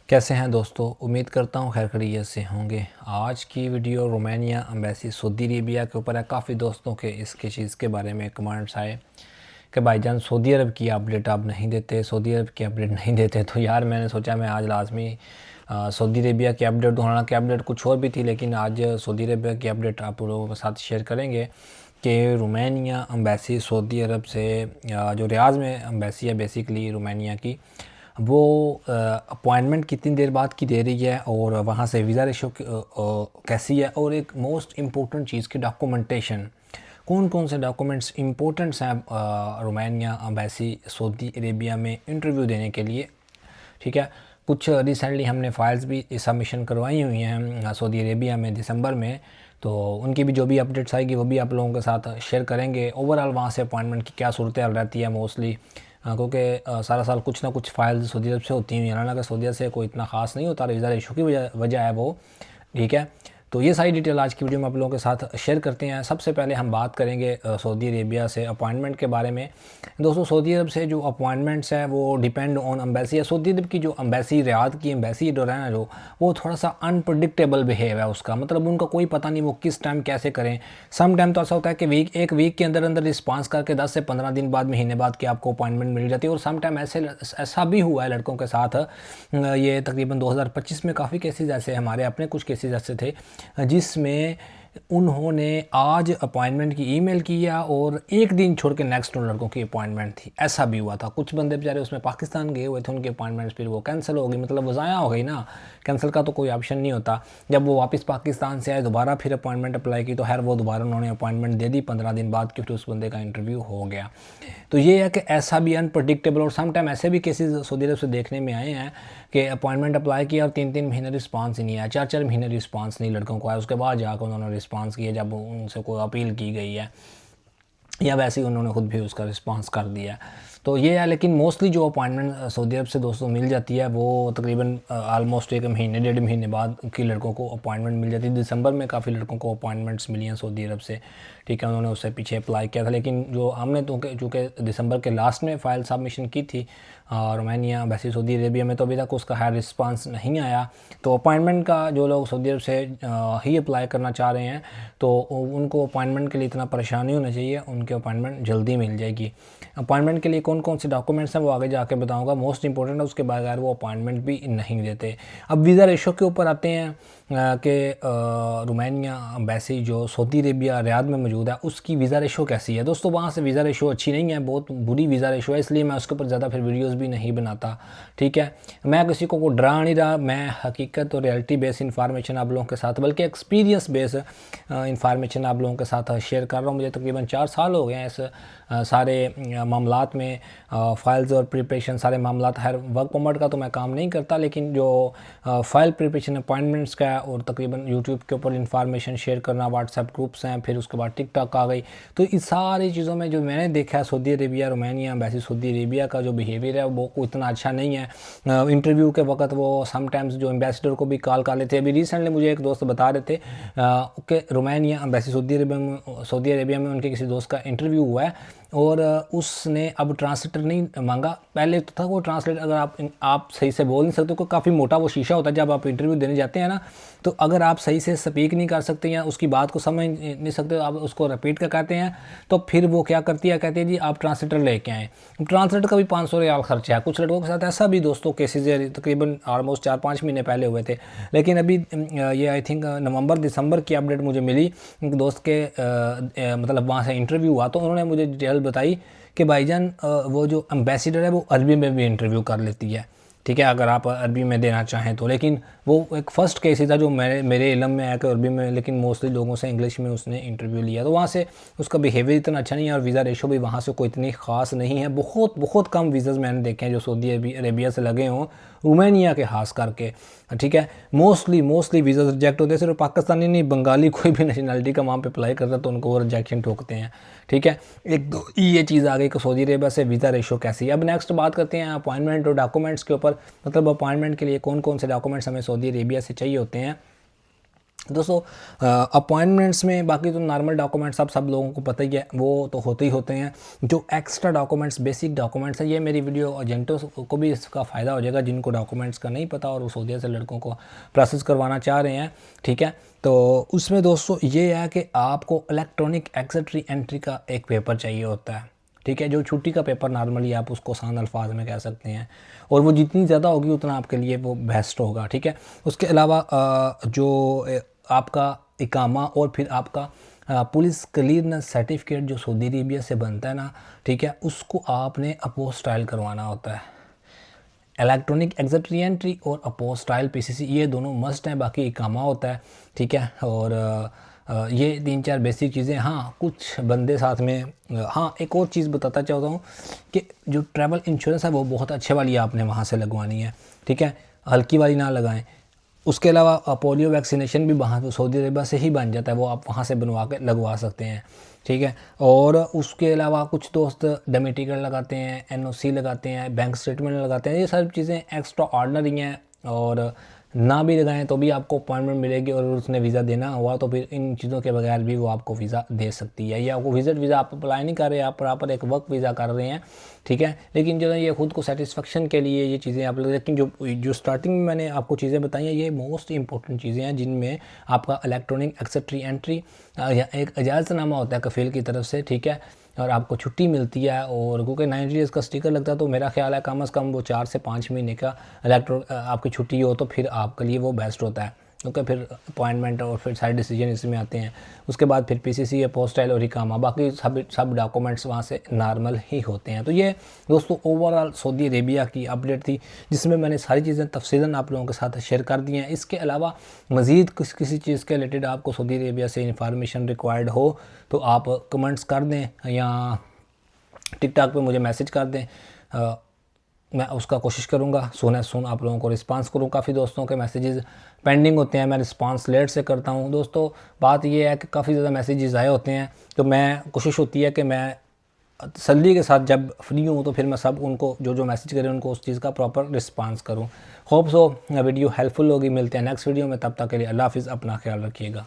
कैसे हैं दोस्तों। उम्मीद करता हूँ खैर खैरियत से होंगे। आज की video Romania embassy Saudi Arabia के ऊपर है। काफ़ी दोस्तों के इसके चीज़ के बारे में कमेंट्स आए कि भाईजान सऊदी अरब की अपडेट आप नहीं देते, सऊदी अरब की अपडेट नहीं देते। तो यार मैंने सोचा मैं आज लाजमी सऊदी अरेबिया की अपडेट दूँ। हालांकि अपडेट कुछ और भी थी, लेकिन आज सऊदी अरेबिया की अपडेट आप लोगों के साथ शेयर करेंगे कि रोमानिया एम्बेसी सऊदी अरब से जो रियाज़ में एम्बेसी है बेसिकली रोमानिया की, वो अपॉइंटमेंट कितनी देर बाद की दे रही है और वहाँ से वीज़ा रेशो कैसी है, और एक मोस्ट इम्पोर्टेंट चीज़ की डॉक्यूमेंटेशन, कौन कौन से डॉक्यूमेंट्स इंपॉर्टेंट्स हैं रोमानिया एम्बेसी सऊदी अरेबिया में इंटरव्यू देने के लिए। ठीक है, कुछ रिसेंटली हमने फ़ाइल्स भी सबमिशन करवाई हुई हैं सऊदी अरेबिया में दिसंबर में, तो उनकी भी जो भी अपडेट्स आएगी वो भी आप लोगों के साथ शेयर करेंगे। ओवरऑल वहाँ से अपॉइंटमेंट की क्या सूरत हाल रहती है मोस्टली, क्योंकि सारा साल कुछ ना कुछ फ़ाइल सऊदी अरब से होती हैं। हालांकि सऊदी अरब से कोई इतना ख़ास नहीं होता, वीज़ा इशू की वजह है वो। ठीक है, तो ये सारी डिटेल आज की वीडियो में आप लोगों के साथ शेयर करते हैं। सबसे पहले हम बात करेंगे सऊदी अरेबिया से अपॉइंटमेंट के बारे में। दोस्तों, सऊदी अरब से जो अपॉइंटमेंट्स है वो डिपेंड ऑन एम्बेसी है। सऊदी अरब की जो एम्बेसी, रियाद की एम्बेसी जो है ना, जो वो थोड़ा सा अनप्रडिक्टेबल बिहेव है उसका। मतलब उनका कोई पता नहीं वो किस टाइम कैसे करें। सम टाइम तो ऐसा होता है कि एक वीक के अंदर अंदर रिस्पांस करके 10 से 15 दिन बाद, महीने बाद की आपको अपॉइंटमेंट मिल जाती है। और सम टाइम ऐसा भी हुआ है लड़कों के साथ। ये तकरीबन 2025 में काफ़ी केसेस ऐसे, हमारे अपने कुछ केसेस ऐसे थे जिसमें उन्होंने आज अपॉइंटमेंट की ईमेल किया और एक दिन छोड़ के नेक्स्ट उन लड़कों की अपॉइंटमेंट थी। ऐसा भी हुआ था। कुछ बंदे बेचारे उसमें पाकिस्तान गए हुए थे, उनकी अपॉइंटमेंट्स फिर वो कैंसिल हो गई। मतलब वो ज़ाया हो गई ना, कैंसिल का तो कोई ऑप्शन नहीं होता। जब वो वापस पाकिस्तान से आए, दोबारा फिर अपॉइंटमेंट अप्लाई की, तो खैर वो दोबारा उन्होंने अपॉइंटमेंट दे दी 15 दिन बाद कि फिर उस बंदे का इंटरव्यू हो गया। तो ये है कि ऐसा भी अनप्रडिक्टेबल, और सम टाइम ऐसे भी केसेस सऊदी अरब से देखने में आए हैं कि अपॉइंटमेंट अप्लाई किया और 3-3 महीने रिस्पांस ही नहीं आया, 4-4 महीने रिस्पांस नहीं लड़कों को आया। उसके बाद जाकर उन्होंने रिस्पांस किया जब उनसे कोई अपील की गई है, या वैसे ही उन्होंने खुद भी उसका रिस्पांस कर दिया है। तो ये है। लेकिन मोस्टली जो अपॉइंटमेंट सऊदी अरब से दोस्तों मिल जाती है वो तकरीबन आलमोस्ट एक महीने 1.5 महीने बाद की लड़कों को अपॉइंटमेंट मिल जाती है। दिसंबर में काफ़ी लड़कों को अपॉइंटमेंट्स मिली हैं सऊदी अरब से। ठीक है, उन्होंने उससे पीछे अप्लाई किया था, लेकिन जो हमने तो चूँकि दिसंबर के लास्ट में फ़ाइल सबमिशन की थी रोमानिया एम्बेसी सऊदी अरेबिया में, तो अभी तक उसका हायर रिस्पांस नहीं आया। तो अपॉइंटमेंट का जो लोग सऊदी अरब से ही अप्लाई करना चाह रहे हैं, तो उनको अपॉइंटमेंट के लिए इतना परेशान नहीं होना चाहिए, उनकी अपॉइंटमेंट जल्दी मिल जाएगी। अपॉइंटमेंट के लिए कौन कौन से डॉक्यूमेंट्स हैं वो आगे जाके बताऊंगा। मोस्ट इंपॉर्टेंट है, उसके बगैर वो अपॉइंटमेंट भी नहीं देते। अब वीज़ा रेशो के ऊपर आते हैं कि रोमानिया एम्बेसी जो सऊदी अरेबिया रियाद में मौजूद है उसकी वीज़ा रेशो कैसी है। दोस्तों, वहाँ से वीज़ा रेशो अच्छी नहीं है, बहुत बुरी वीज़ा रेशो है, इसलिए मैं उसके ऊपर ज़्यादा फिर वीडियोस भी नहीं बनाता। ठीक है, मैं किसी को डरा नहीं रहा, मैं हकीकत और रियलिटी बेस इंफॉर्मेशन आप लोगों के साथ, बल्कि एक्सपीरियंस बेस इंफॉर्मेशन आप लोगों के साथ शेयर कर रहा हूँ। मुझे तकरीबन 4 साल हो गए हैं इस सारे मामलात में, फ़ाइल्स और प्रिपरेशन सारे मामलात। हर वर्क परमिट का तो मैं काम नहीं करता, लेकिन जो फ़ाइल प्रिपरेशन अपॉइंटमेंट्स का है, और तकरीबन यूट्यूब के ऊपर इंफॉर्मेशन शेयर करना, व्हाट्सएप ग्रुप्स हैं, फिर उसके बाद टिकटॉक आ गई। तो इस सारी चीज़ों में जो मैंने देखा है Saudi Arabia Romania embassy Saudi Arabia का जो बिहेवियर है वो इतना अच्छा नहीं है। इंटरव्यू के वक्त वो समटाइम्स जो एम्बेसडर को भी कॉल कर लेते हैं। अभी रिसेंटली मुझे एक दोस्त बता रहे थे कि रोमानिया एम्बेसी सऊदी अरेबिया में उनके किसी दोस्त का इंटरव्यू हुआ है, और उसने अब ट्रांसलेटर नहीं मांगा। पहले तो था वो ट्रांसलेटर, अगर आप सही से बोल नहीं सकते, को काफ़ी मोटा वो शीशा होता है जब आप इंटरव्यू देने जाते हैं ना, तो अगर आप सही से स्पीक नहीं कर सकते या उसकी बात को समझ नहीं सकते, आप उसको रिपीट कर कहते हैं, तो फिर वो क्या करती है, कहती है जी आप ट्रांसलेटर लेके आएँ। ट्रांसलेटर का भी 500 रियाल खर्चा है। कुछ लड़कों के साथ ऐसा भी दोस्तों केसेज तकरीबन ऑलमोस्ट 4-5 महीने पहले हुए थे। लेकिन अभी ये आई थिंक नवंबर दिसंबर की अपडेट मुझे मिली, एक दोस्त के मतलब वहाँ से इंटरव्यू हुआ, तो उन्होंने मुझे डिटेल बताई कि भाईजान वो जो एम्बेसडर है वो अरबी में भी इंटरव्यू कर लेती है। ठीक है, अगर आप अरबी में देना चाहें तो। लेकिन वो एक फ़र्स्ट केस ही था जो मेरे इलम में आया कि अरबी में, लेकिन मोस्टली लोगों से इंग्लिश में उसने इंटरव्यू लिया। तो वहाँ से उसका बिहेवियर इतना अच्छा नहीं है, और वीज़ा रेशो भी वहाँ से कोई इतनी ख़ास नहीं है। बहुत बहुत कम वीज़ाज़ मैंने देखे हैं जो सऊदी अरेबिया से लगे हों, रोमानिया के खास करके। ठीक है, मोस्टली वीज़ा रिजेक्ट होते हैं। सिर्फ पाकिस्तानी नहीं, बंगाली कोई भी नेशनलिटी का वहाँ पे अप्लाई करता है तो उनको वो रिजेक्शन ठोकते हैं। ठीक है, एक दो ये चीज़ आ गई कि सऊदी अरेबिया से वीज़ा रेशो कैसी है। अब नेक्स्ट बात करते हैं अपॉइंटमेंट और डॉक्यूमेंट्स के ऊपर। मतलब अपॉइंटमेंट के लिए कौन कौन से डॉक्यूमेंट्स हमें सऊदी अरेबिया से चाहिए होते हैं। दोस्तों अपॉइंटमेंट्स में बाकी तो नॉर्मल डॉक्यूमेंट्स सब लोगों को पता ही है, वो तो होते ही होते हैं। जो एक्स्ट्रा डॉक्यूमेंट्स, बेसिक डॉक्यूमेंट्स हैं, ये मेरी वीडियो एजेंटों को भी इसका फ़ायदा हो जाएगा जिनको डॉक्यूमेंट्स का नहीं पता और वो सऊदीया से लड़कों को प्रोसेस करवाना चाह रहे हैं, ठीक है। तो उसमें दोस्तों ये है कि आपको इलेक्ट्रॉनिक एग्जिट री एंट्री का एक पेपर चाहिए होता है, ठीक है। जो छुट्टी का पेपर नॉर्मली आप उसको आसान अल्फाज में कह सकते हैं, और वो जितनी ज़्यादा होगी उतना आपके लिए वो बेस्ट होगा, ठीक है। उसके अलावा जो आपका इकामा और फिर आपका पुलिस क्लियरेंस सर्टिफिकेट जो सऊदी अरेबिया से बनता है ना, ठीक है, उसको आपने अपोस्टाइल करवाना होता है। इलेक्ट्रॉनिक एग्जिट री एंट्री और अपोस्टाइल पीसीसी ये दोनों मस्ट हैं, बाकी इकामा होता है, ठीक है। और ये 3-4 बेसिक चीज़ें। हाँ, कुछ बंदे साथ में, हाँ एक और चीज़ बताता चाहता हूँ कि जो ट्रैवल इंश्योरेंस है वो बहुत अच्छे वाली आपने वहाँ से लगवानी है, ठीक है, हल्की वाली ना लगाएं। उसके अलावा पोलियो वैक्सीनेशन भी वहाँ सऊदी अरेबिया से ही बन जाता है, वो आप वहाँ से बनवा के लगवा सकते हैं, ठीक है। और उसके अलावा कुछ दोस्त डमी टिकट लगाते हैं, एनओसी लगाते हैं, बैंक स्टेटमेंट लगाते हैं, ये सारी चीज़ें एक्स्ट्रा ऑर्डनरी हैं। और ना भी लगाएं तो भी आपको अपॉइंटमेंट मिलेगी, और उसने वीज़ा देना हुआ तो फिर इन चीज़ों के बगैर भी वो आपको वीज़ा दे सकती है। या आपको विजिट वीज़ा आप अप्लाई नहीं कर रहे, आप प्रॉपर एक वर्क वीज़ा कर रहे हैं, ठीक है। लेकिन जो है ये खुद को सेटिस्फेक्शन के लिए ये चीज़ें आप लोग, लेकिन जो स्टार्टिंग में मैंने आपको चीज़ें बताई हैं ये मोस्ट इंपॉर्टेंट चीज़ें हैं, जिनमें आपका इलेक्ट्रॉनिक एग्जिट री एंट्री या एक इजाज़तनामा होता है कफ़ील की तरफ से, ठीक है, और आपको छुट्टी मिलती है। और क्योंकि 90 डेज़ का स्टिकर लगता है तो मेरा ख्याल है कम से कम वो 4 से 5 महीने का आपकी छुट्टी हो तो फिर आपके लिए वो बेस्ट होता है, क्योंकि फिर अपॉइंटमेंट और फिर सारे डिसीजन इसमें आते हैं। उसके बाद फिर पीसीसी, अपोस्टाइल और इकामा, बाकी सब डॉक्यूमेंट्स वहाँ से नॉर्मल ही होते हैं। तो ये दोस्तों ओवरऑल सऊदी अरेबिया की अपडेट थी, जिसमें मैंने सारी चीज़ें तफसीलन आप लोगों के साथ शेयर कर दी हैं। इसके अलावा मज़ीद किसी चीज़ के रिलेटेड आपको सऊदी अरेबिया से इंफॉर्मेशन रिक्वायर्ड हो तो आप कमेंट्स कर दें या टिकटॉक पे मुझे मैसेज कर दें, मैं उसका कोशिश करूँगा सुन आप लोगों को रिस्पांस करूँ। काफ़ी दोस्तों के मैसेजेस पेंडिंग होते हैं, मैं रिस्पांस लेट से करता हूँ। दोस्तों बात ये है कि काफ़ी ज़्यादा मैसेजेस आए होते हैं, तो मैं कोशिश होती है कि मैं तसल्ली के साथ जब फ्री हूँ तो फिर मैं सब उनको जो मैसेज करें उनको उस चीज़ का प्रॉपर रिस्पांस करूँ। होप सो वीडियो हेल्पफुल होगी। मिलते हैं नेक्स्ट वीडियो में, तब तक के लिए अल्लाह हाफ़िज़, अपना ख्याल रखिएगा।